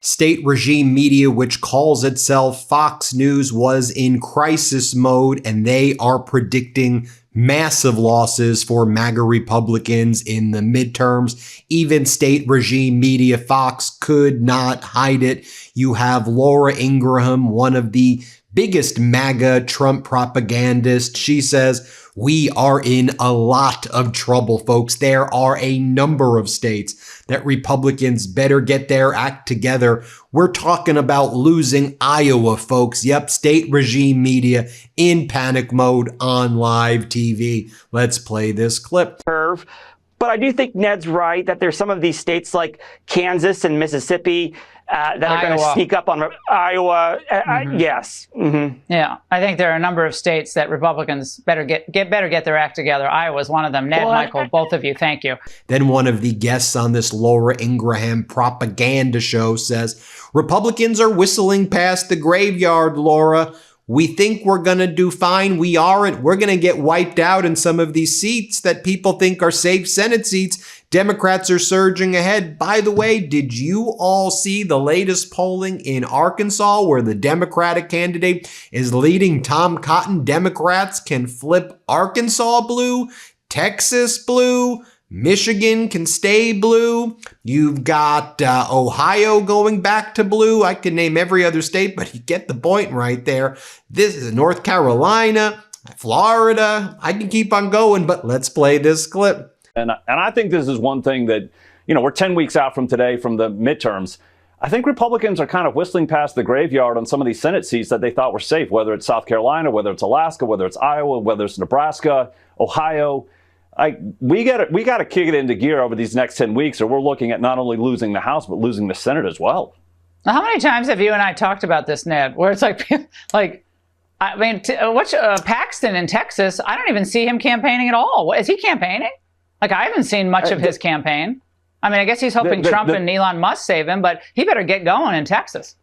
State regime media, which calls itself Fox News, was in crisis mode, and they are predicting massive losses for MAGA Republicans in the midterms. Even state regime media Fox could not hide it. You have Laura Ingraham, one of the biggest MAGA Trump propagandists. She says, "We are in a lot of trouble, folks. There are a number of states that Republicans better get their act together. We're talking about losing Iowa, folks. Yep, state regime media in panic mode on live TV." Let's play this clip. But I do think Ned's right that there's some of these states like Kansas and Mississippi that are going to sneak up on Iowa. Yes. Yeah, I think there are a number of states that Republicans better get their act together. Iowa's one of them. Ned, Michael, both of you, thank you. Then one of the guests on this Laura Ingraham propaganda show says, "Republicans are whistling past the graveyard, Laura. We think we're going to do fine. We aren't. We're going to get wiped out in some of these seats that people think are safe Senate seats. Democrats are surging ahead." By the way, did you all see the latest polling in Arkansas where the Democratic candidate is leading Tom Cotton? Democrats can flip Arkansas blue, Texas blue, Michigan can stay blue. You've got Ohio going back to blue. I could name every other state, but you get the point right there. This is North Carolina, Florida. I can keep on going, but let's play this clip. And I think this is one thing that, we're 10 weeks out from today from the midterms. I think Republicans are kind of whistling past the graveyard on some of these Senate seats that they thought were safe, whether it's South Carolina, whether it's Alaska, whether it's Iowa, whether it's Nebraska, Ohio. We got to kick it into gear over these next 10 weeks, or we're looking at not only losing the House, but losing the Senate as well. Now, how many times have you and I talked about this, Ned, where it's Paxton in Texas, I don't even see him campaigning at all. Is he campaigning? I haven't seen much of his campaign. I guess he's hoping Trump and Elon Musk save him, but he better get going in Texas.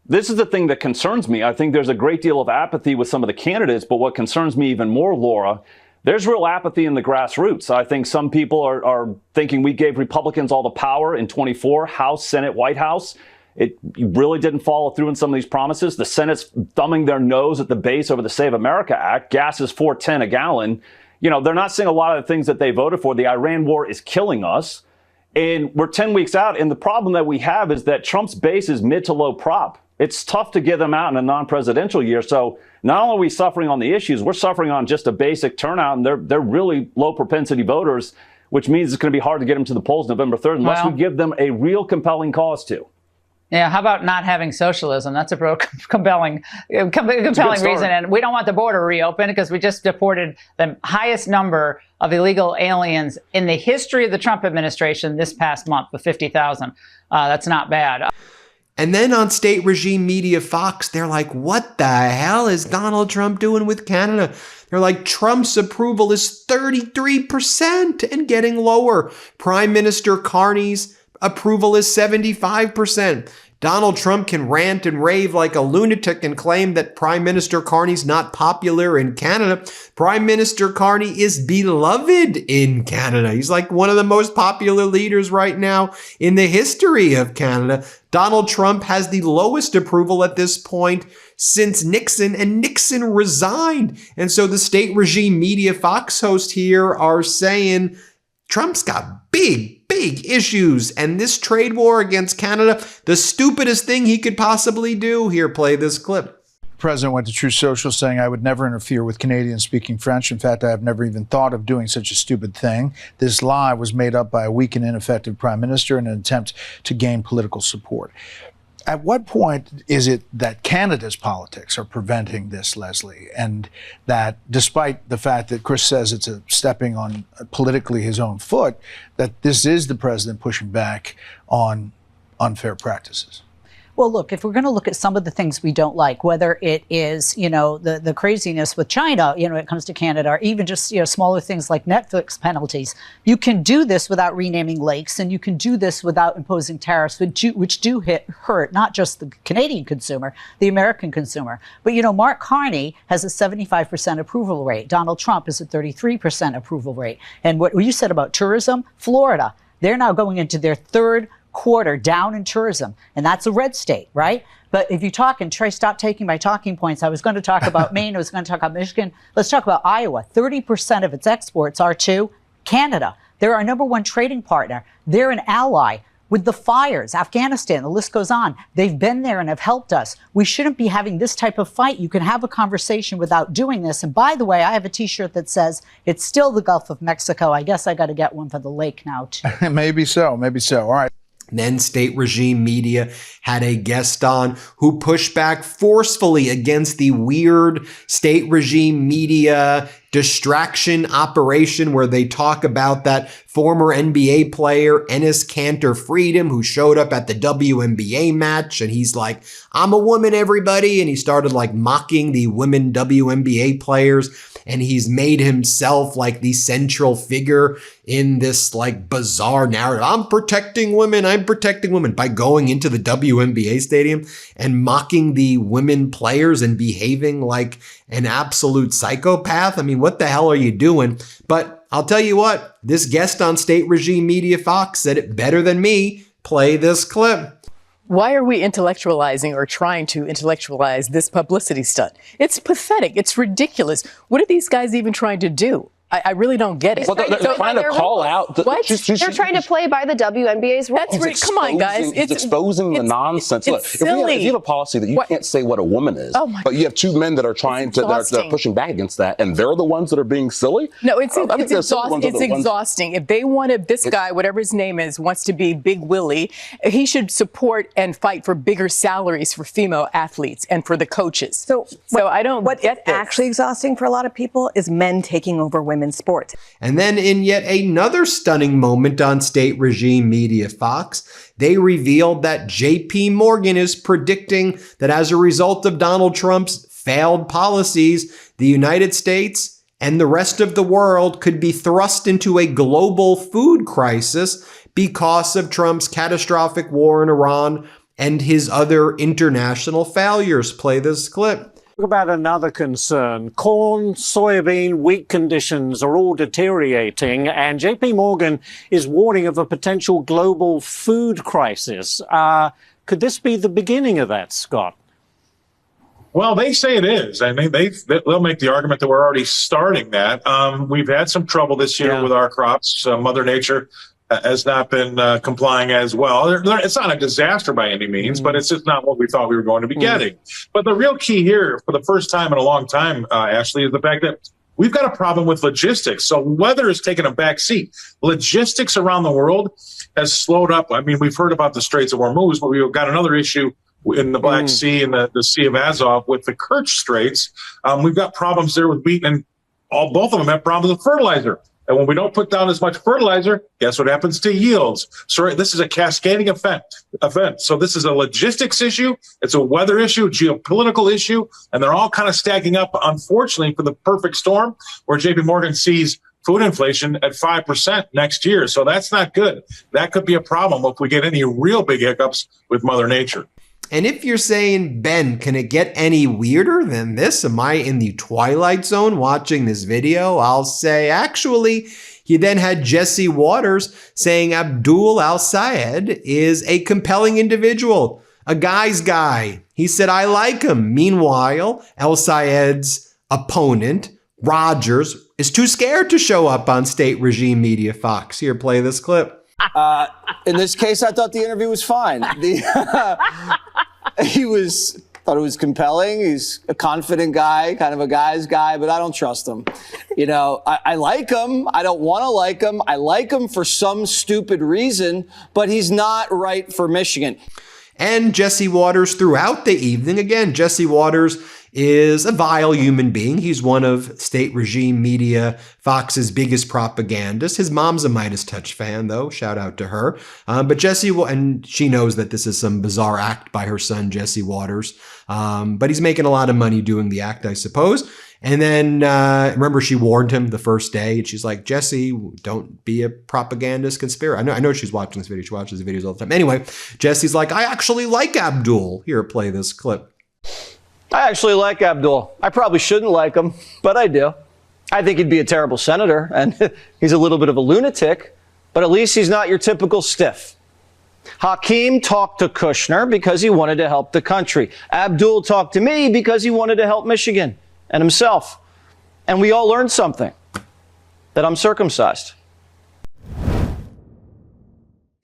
This is the thing that concerns me. I think there's a great deal of apathy with some of the candidates, but what concerns me even more, Laura, there's real apathy in the grassroots. I think some people are thinking we gave Republicans all the power in 24, House, Senate, White House. It really didn't follow through in some of these promises. The Senate's thumbing their nose at the base over the Save America Act. Gas is $4.10 a gallon. They're not seeing a lot of the things that they voted for. The Iran war is killing us. And we're 10 weeks out. And the problem that we have is that Trump's base is mid to low prop. It's tough to get them out in a non-presidential year. So not only are we suffering on the issues, we're suffering on just a basic turnout. And they're really low propensity voters, which means it's going to be hard to get them to the polls November 3rd unless we give them a real compelling cause to. Yeah, how about not having socialism? That's a real compelling reason. And we don't want the border reopened because we just deported the highest number of illegal aliens in the history of the Trump administration this past month with 50,000. That's not bad. And then on state regime media Fox, they're like, what the hell is Donald Trump doing with Canada? They're like, Trump's approval is 33% and getting lower. Prime Minister Carney's approval is 75%. Donald Trump can rant and rave like a lunatic and claim that Prime Minister Carney's not popular in Canada. Prime Minister Carney is beloved in Canada. He's like one of the most popular leaders right now in the history of Canada. Donald Trump has the lowest approval at this point since Nixon, and Nixon resigned. And so the state regime media Fox hosts here are saying Trump's got big issues, and this trade war against Canada, the stupidest thing he could possibly do. Here, play this clip. The president went to Truth Social saying, "I would never interfere with Canadians speaking French. In fact, I have never even thought of doing such a stupid thing." This lie was made up by a weak and ineffective prime minister in an attempt to gain political support. At what point is it that Canada's politics are preventing this, Leslie, and that despite the fact that Chris says it's stepping on politically his own foot, that this is the president pushing back on unfair practices? Well, look, if we're going to look at some of the things we don't like, whether it is, the craziness with China, when it comes to Canada, or even just, smaller things like Netflix penalties, you can do this without renaming lakes, and you can do this without imposing tariffs, which do hurt not just the Canadian consumer, the American consumer. But, Mark Carney has a 75% approval rate. Donald Trump is a 33% approval rate. And what you said about tourism, Florida, they're now going into their third quarter down in tourism, and that's a red state, right? But if you talk, and Trey, stop taking my talking points. I was going to talk about Maine. I was going to talk about Michigan. Let's talk about Iowa. 30% of its exports are to Canada. They're our #1 trading partner. They're an ally. With the fires, Afghanistan, the list goes on. They've been there and have helped us. We shouldn't be having this type of fight. You can have a conversation without doing this. And by the way, I have a T-shirt that says, it's still the Gulf of Mexico. I guess I got to get one for the lake now, too. Maybe so. Maybe so. All right. Then state regime media had a guest on who pushed back forcefully against the weird state regime media distraction operation where they talk about that former NBA player Enes Kanter Freedom who showed up at the WNBA match and he's like, I'm a woman, everybody. And he started like mocking the women WNBA players. And he's made himself like the central figure in this like bizarre narrative. I'm protecting women by going into the WNBA stadium and mocking the women players and behaving like an absolute psychopath. I mean, what the hell are you doing? But I'll tell you what, this guest on state regime media Fox said it better than me. Play this clip. Why are we intellectualizing or trying to intellectualize this publicity stunt? It's pathetic. It's ridiculous. What are these guys even trying to do? I really don't get it. Well, they're trying to call out. What? They're trying to play by the WNBA's rules. That's right. Come on, guys. It's exposing the nonsense. Look, if you have a policy that you can't say what a woman is, but you have two men that are trying to, they're pushing back against that, and they're the ones that are being silly? No, it's exhausting. If they want to, this guy, whatever his name is, wants to be Big Willie, he should support and fight for bigger salaries for female athletes and for the coaches. So I don't get this. Actually exhausting for a lot of people is men taking over women's sports. And then in yet another stunning moment on state regime media Fox, they revealed that JP Morgan is predicting that as a result of Donald Trump's failed policies, the United States and the rest of the world could be thrust into a global food crisis because of Trump's catastrophic war in Iran and his other international failures. Play this clip. About another concern. Corn, soybean, wheat conditions are all deteriorating, and JP Morgan is warning of a potential global food crisis. Could this be the beginning of that, Scott? Well, they say it is. I mean, they'll make the argument that we're already starting that. We've had some trouble this year with our crops. Mother Nature has not been complying as well. It's not a disaster by any means, but it's just not what we thought we were going to be getting. But the real key here, for the first time in a long time, Ashley, is the fact that we've got a problem with logistics. So weather is taking a back seat. Logistics around the world has slowed up. I mean, we've heard about the Straits of Hormuz, but we've got another issue in the Black Sea and the Sea of Azov with the Kerch Straits. We've got problems there with wheat, and both of them have problems with fertilizer. And when we don't put down as much fertilizer, guess what happens to yields? So this is a cascading event. So this is a logistics issue. It's a weather issue, geopolitical issue, and they're all kind of stacking up, unfortunately, for the perfect storm where JP Morgan sees food inflation at 5% next year. So that's not good. That could be a problem if we get any real big hiccups with Mother Nature. And if you're saying, Ben, can it get any weirder than this? Am I in the Twilight Zone watching this video? I'll say, actually, he then had Jesse Waters saying Abdul al-Sayed is a compelling individual, a guy's guy. He said, I like him. Meanwhile, al-Sayed's opponent, Rogers, is too scared to show up on state regime media Fox. Here, play this clip. In this case, I thought the interview was fine. Thought it was compelling. He's a confident guy, kind of a guy's guy, but I don't trust him. You know, I like him. I don't want to like him. I like him for some stupid reason, but he's not right for Michigan. And Jesse Waters throughout the evening. Again, Jesse Waters is a vile human being. He's one of state regime media Fox's biggest propagandists. His mom's a MeidasTouch fan, though. Shout out to her. But Jesse, and she knows that this is some bizarre act by her son, Jesse Waters. But he's making a lot of money doing the act, I suppose. And then, remember, she warned him the first day, and she's like, Jesse, don't be a propagandist conspirator. I know she's watching this video. She watches the videos all the time. Anyway, Jesse's like, I actually like Abdul. Here, play this clip. I actually like Abdul. I probably shouldn't like him, but I do. I think he'd be a terrible senator, and he's a little bit of a lunatic, but at least he's not your typical stiff. Hakeem talked to Kushner because he wanted to help the country. Abdul talked to me because he wanted to help Michigan and himself. And we all learned something, that I'm circumcised.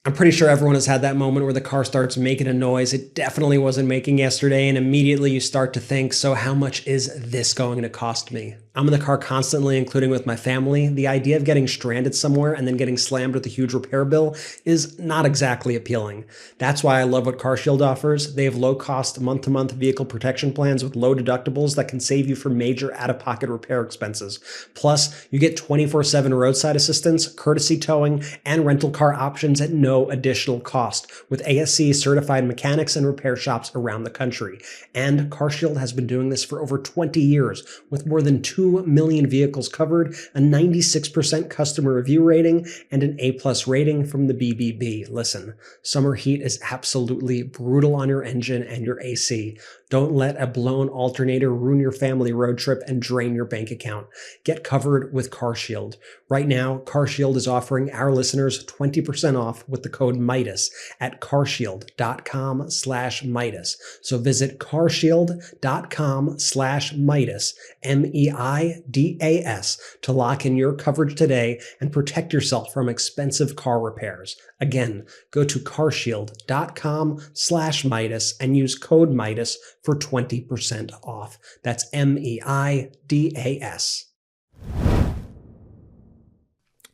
I'm pretty sure everyone has had that moment where the car starts making a noise it definitely wasn't making yesterday, and immediately you start to think, so how much is this going to cost me? I'm in the car constantly, including with my family. The idea of getting stranded somewhere and then getting slammed with a huge repair bill is not exactly appealing. That's why I love what CarShield offers. They have low-cost, month-to-month vehicle protection plans with low deductibles that can save you from major out-of-pocket repair expenses. Plus, you get 24/7 roadside assistance, courtesy towing, and rental car options at no additional cost, with ASC-certified mechanics and repair shops around the country. And CarShield has been doing this for over 20 years, with more than 2 million vehicles covered, a 96% customer review rating, and an A+ rating from the BBB. Listen, summer heat is absolutely brutal on your engine and your AC. Don't let a blown alternator ruin your family road trip and drain your bank account. Get covered with CarShield. Right now, CarShield is offering our listeners 20% off with the code MIDAS at carshield.com/Midas. So visit carshield.com/Midas, MEIDAS, to lock in your coverage today and protect yourself from expensive car repairs. Again, go to carshield.com/Midas and use code Midas for 20% off. That's MEIDAS.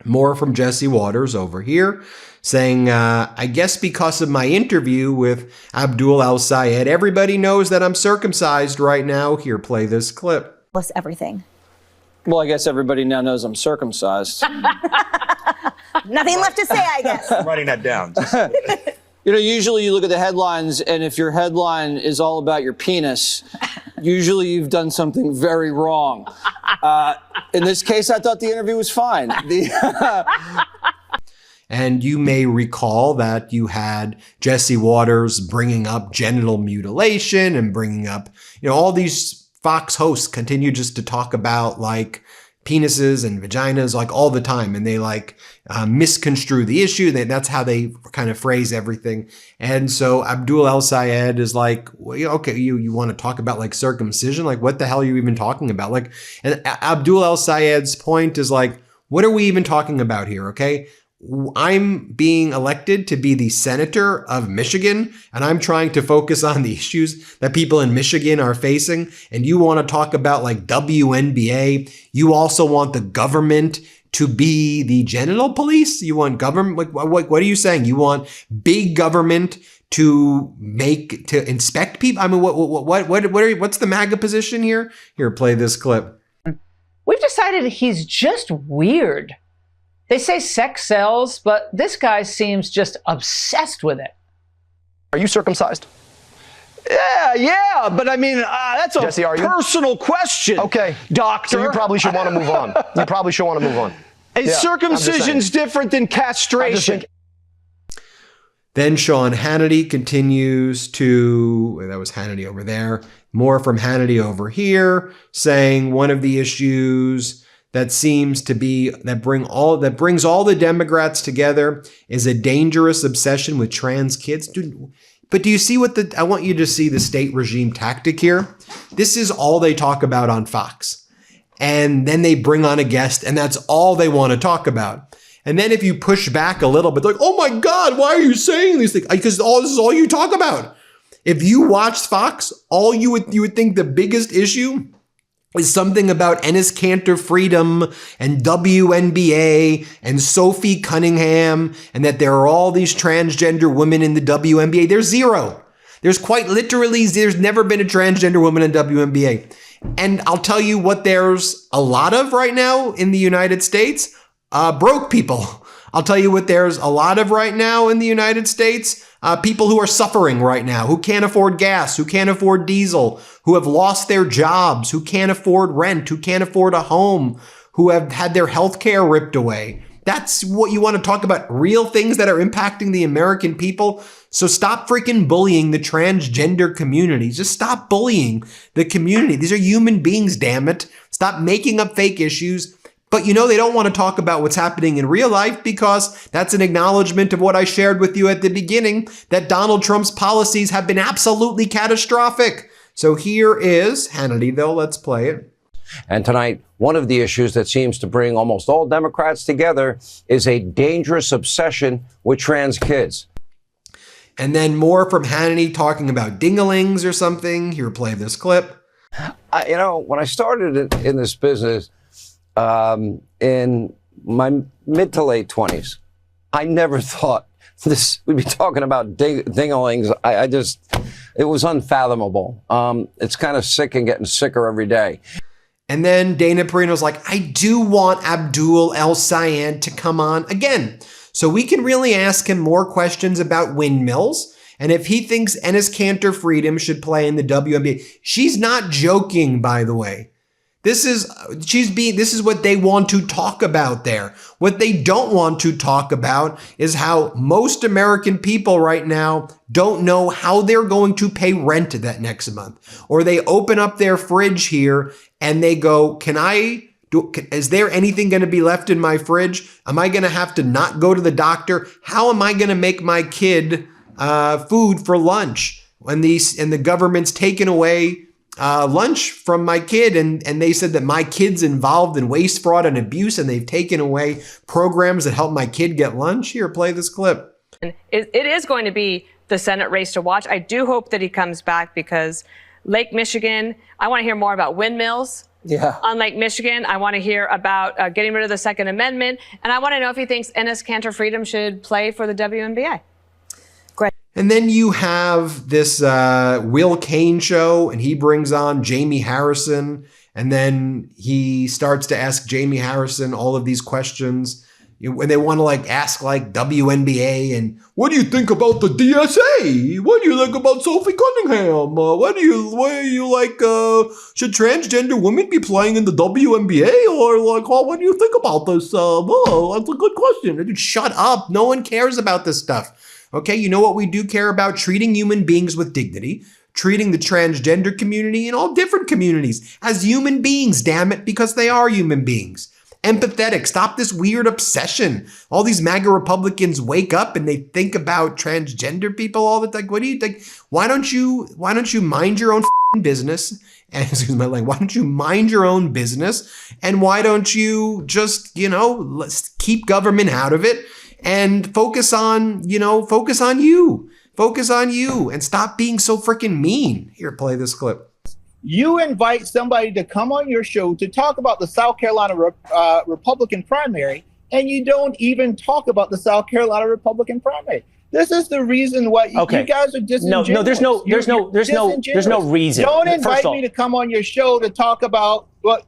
More from Jesse Waters over here saying, I guess because of my interview with Abdul Al-Sayed, everybody knows that I'm circumcised right now. Here, play this clip. Plus everything. Well, I guess everybody now knows I'm circumcised. Nothing left to say, I guess. I'm writing that down. You know, usually you look at the headlines, and if your headline is all about your penis, usually you've done something very wrong. In this case, I thought the interview was fine. And you may recall that you had Jesse Waters bringing up genital mutilation and bringing up, all these Fox hosts continue just to talk about like penises and vaginas like all the time, and they misconstrue the issue. That's how they kind of phrase everything. And so Abdul Al-Sayed is like, well, okay, you want to talk about like circumcision? Like, what the hell are you even talking about? Like, and Abdul Al-Sayed's point is like, what are we even talking about here? Okay. I'm being elected to be the senator of Michigan, and I'm trying to focus on the issues that people in Michigan are facing. And you want to talk about like WNBA. You also want the government to be the genital police. You want government. What are you saying? You want big government to inspect people? I mean, what's the MAGA position here? Here, play this clip. We've decided he's just weird. They say sex sells, but this guy seems just obsessed with it. Are you circumcised? Yeah, but I mean, that's a Jesse, personal question. Okay, doctor. So you probably should want to move on. You probably should want to move on. Circumcision's different than castration. Then Sean Hannity continues to, that was Hannity over there, more from Hannity over here, saying one of the issues that seems to be that brings all the Democrats together is a dangerous obsession with trans kids. Dude, but do you see I want you to see the state regime tactic here. This is all they talk about on Fox. And then they bring on a guest, and that's all they want to talk about. And then if you push back a little bit, like, oh my God, why are you saying these things? Because this is all you talk about. If you watched Fox, you would think the biggest issue is something about Enes Kanter freedom and WNBA and Sophie Cunningham, and that there are all these transgender women in the WNBA. There's zero. There's never been a transgender woman in WNBA. And I'll tell you what there's a lot of right now in the United States, broke people. I'll tell you what there's a lot of right now in the United States, people who are suffering right now, who can't afford gas, who can't afford diesel, who have lost their jobs, who can't afford rent, who can't afford a home, who have had their health care ripped away. That's what you want to talk about, real things that are impacting the American people. So stop freaking bullying the transgender community. Just stop bullying the community. These are human beings, damn it. Stop making up fake issues. But they don't want to talk about what's happening in real life because that's an acknowledgement of what I shared with you at the beginning, that Donald Trump's policies have been absolutely catastrophic. So here is Hannity, though. Let's play it. And tonight, one of the issues that seems to bring almost all Democrats together is a dangerous obsession with trans kids. And then more from Hannity talking about dingalings or something. Here, play this clip. When I started in this business in my mid to late 20s, I never thought we'd be talking about dingalings. It was unfathomable. It's kind of sick and getting sicker every day. And then Dana Perino's like, I do want Abdul El-Sayed to come on again, so we can really ask him more questions about windmills and if he thinks Enes Kanter Freedom should play in the WNBA. She's not joking, by the way. This is what they want to talk about there. What they don't want to talk about is how most American people right now don't know how they're going to pay rent that next month. Or they open up their fridge here and they go, is there anything going to be left in my fridge? Am I going to have to not go to the doctor? How am I going to make my kid food for lunch when the government's taken away lunch from my kid, and they said that my kid's involved in waste, fraud, and abuse, and they've taken away programs that help my kid get lunch? Here, play this clip. It is going to be the Senate race to watch. I do hope that he comes back because Lake Michigan, I want to hear more about windmills. Yeah. On Lake Michigan, I want to hear about getting rid of the Second Amendment, and I want to know if he thinks Enes Kanter Freedom should play for the WNBA. And then you have this Will Cain show, and he brings on Jamie Harrison, and then he starts to ask Jamie Harrison all of these questions when they want to ask WNBA and what do you think about the DSA? What do you think about Sophie Cunningham? What do you like? Should transgender women be playing in the WNBA, or what do you think about this? That's a good question. Dude, shut up! No one cares about this stuff. Okay, you know what we do care about? Treating human beings with dignity, treating the transgender community and all different communities as human beings, damn it, because they are human beings. Empathetic, stop this weird obsession. All these MAGA Republicans wake up and they think about transgender people all the time. What do you think? Why don't you mind your own business? And excuse my language. Why don't you mind your own business? And why don't you just, let's keep government out of it? And focus on you. Focus on you and stop being so freaking mean. Here, play this clip. You invite somebody to come on your show to talk about the South Carolina Republican primary, and you don't even talk about the South Carolina Republican primary. This is the reason why you guys are disingenuous. No, there's no reason. Don't invite me to come on your show to talk about what.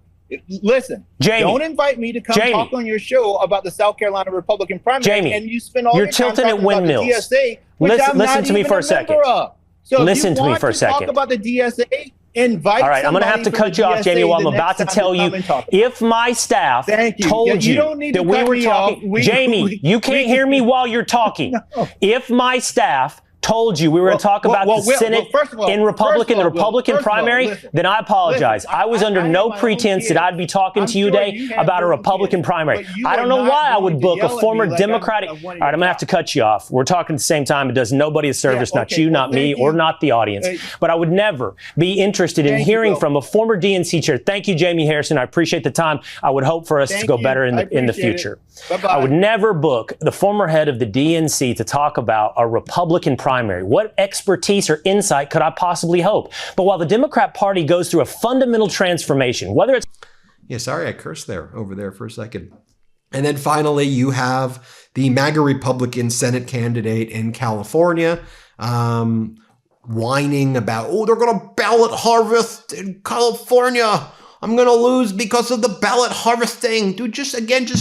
Listen, Jamie, don't invite me to come talk on your show about the South Carolina Republican primary, and you spend all your time talking about the DSA, which I'm not even a member of. So listen to me for a second. Talk about the DSA. Invite. All right, I'm going to have to cut you off, Jamie. While I'm about to tell you, if my staff told you that we were talking, Jamie, you can't hear me while you're talking. If my staff told you we were going to talk about the Senate in the Republican primary, then I apologize. I was under no pretense that I'd be talking to you today about a Republican primary. I don't know why I would book a former Democratic. All right, I'm going to have to cut you off. We're talking at the same time. It does nobody a service, not you, not me, or not the audience. But I would never be interested in hearing from a former DNC chair. Thank you, Jamie Harrison. I appreciate the time. I would hope for us to go better in the future. I would never book the former head of the DNC to talk about a Republican primary. What expertise or insight could I possibly hope? But while the Democrat Party goes through a fundamental transformation, whether it's... Yeah, sorry, I cursed over there for a second. And then finally, you have the MAGA Republican Senate candidate in California whining about, they're going to ballot harvest in California. I'm going to lose because of the ballot harvesting. Dude, just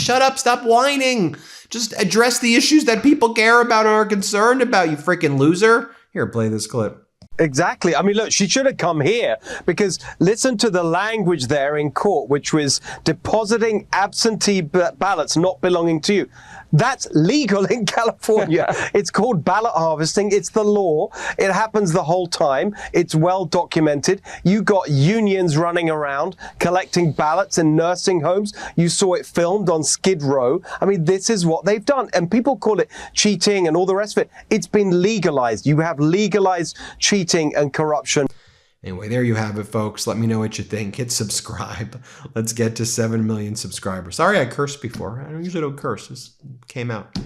shut up. Stop whining. Just address the issues that people care about and are concerned about, you freaking loser. Here, play this clip. Exactly. I mean, look, she should have come here because listen to the language there in court, which was depositing absentee ballots not belonging to you. That's legal in California. It's called ballot harvesting. It's the law. It happens the whole time. It's well documented. You got unions running around collecting ballots in nursing homes. You saw it filmed on Skid Row. I mean, this is what they've done. And people call it cheating and all the rest of it. It's been legalized. You have legalized cheating and corruption. Anyway, there you have it, folks. Let me know what you think. Hit subscribe. Let's get to 7 million subscribers. Sorry I cursed before. I usually don't curse. This came out.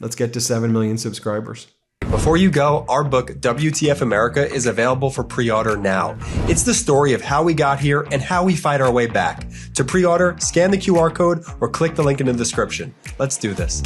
Let's get to 7 million subscribers. Before you go, our book, WTF America, is available for pre-order now. It's the story of how we got here and how we fight our way back. To pre-order, scan the QR code or click the link in the description. Let's do this.